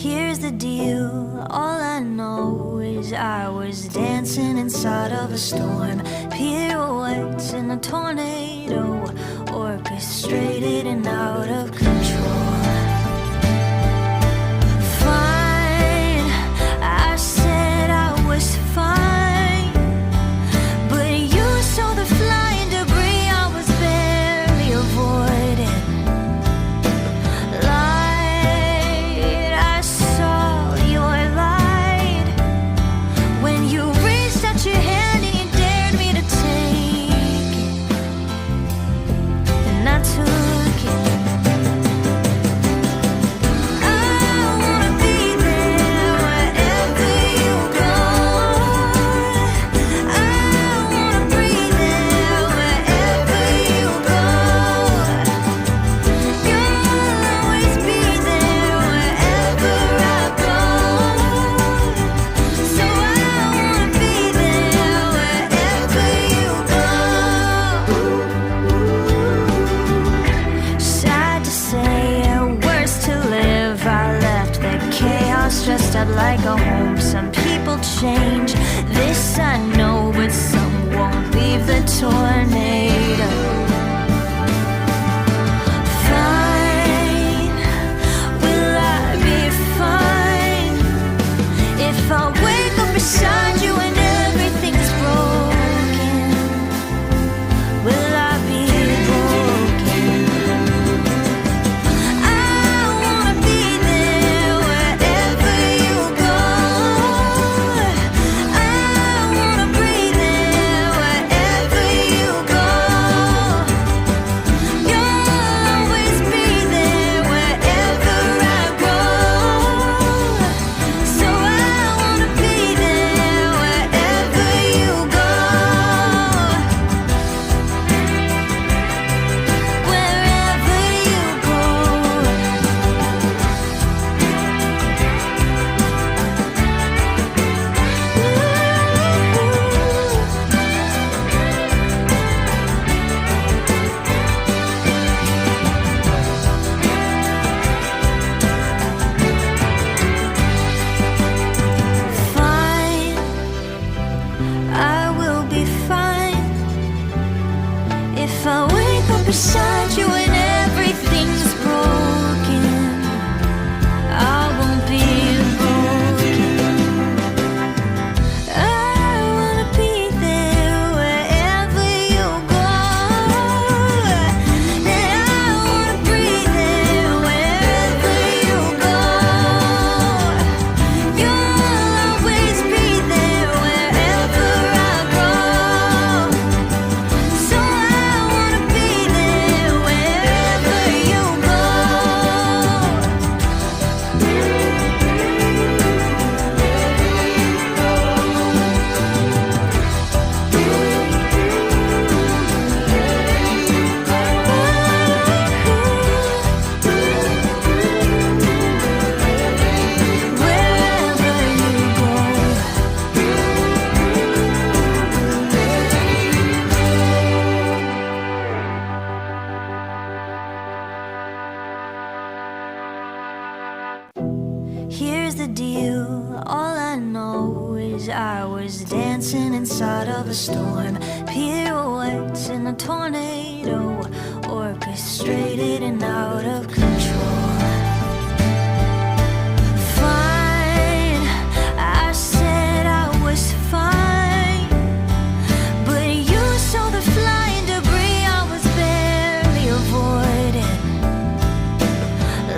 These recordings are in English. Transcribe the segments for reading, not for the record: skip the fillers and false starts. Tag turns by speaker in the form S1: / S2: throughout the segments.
S1: Here's the deal, all I know is I was dancing inside of a storm, pirouettes in a tornado, orchestrated and out of control. Fine, I said I was fine, but you saw the flying debris I was barely avoiding. Light, I saw your light when you reached out your hand and you dared me to take it, and I took it. Dressed up like a home. Some people change, this I know, but some won't leave the tornado. Fine, will I be fine if I wake up beside you and everything's broken? Will I be broken? Beside you and everything's broken, I won't be broken. I wanna be there wherever you go, and I wanna breathe there wherever you go. You'll always be there wherever I go. So I wanna be there wherever you go. Wherever you go. Here's the deal, all I know is I was dancing inside of a storm, pirouettes in a tornado, orchestrated and out of control. Fine, I said I was fine, but you saw the flying debris I was barely avoiding.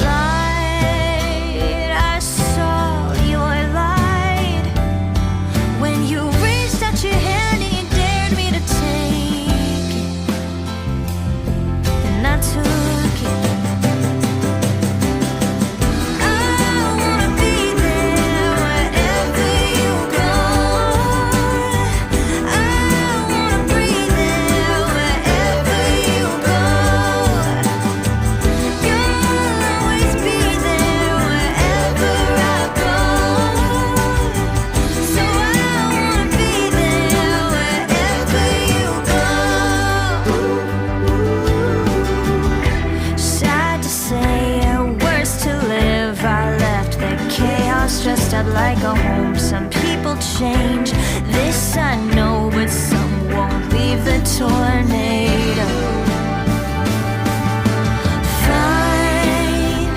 S1: Light, I saw your light when you reached out your hand and you dared me to take it, and I took it. house dressed up like a home. Some people change, this I know, but some won't leave the tornado. Fine,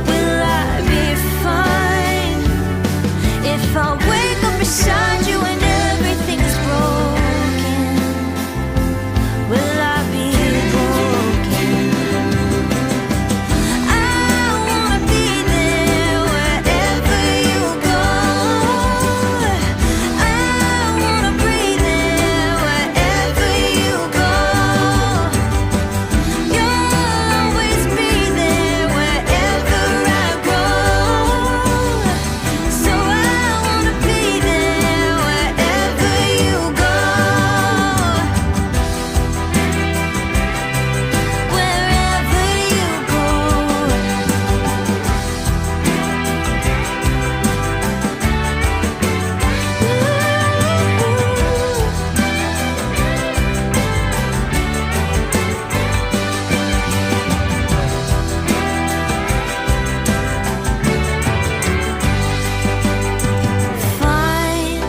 S1: will I be fine if I wake up beside you and everything is broken? Will I be broken? I wanna be there wherever you go. I wanna breathe there wherever you go. You'll always be there wherever I go. So I wanna be there wherever you go. Wherever you go. Fine,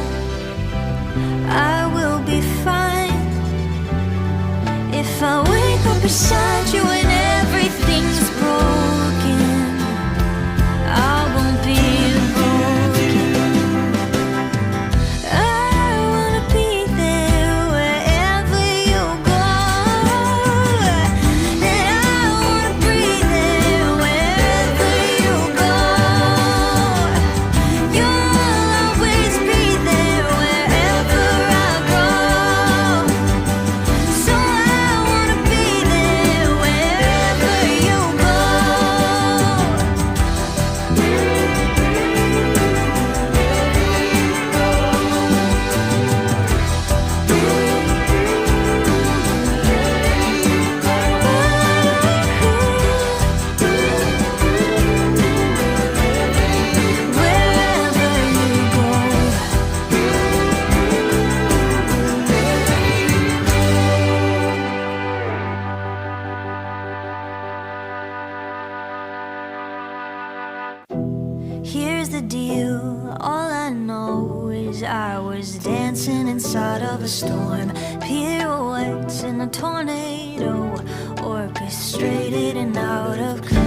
S1: I will be fine if I wake up beside you and everything's broken. I won't be broken. I wanna be there wherever you go. And I wanna breathe there wherever you go. You'll always be there wherever I go. So I wanna be there wherever you go. Wherever you go. Here's the deal, all I know is I was dancing inside of a storm. Pirouettes in a tornado, orchestrated and out of control.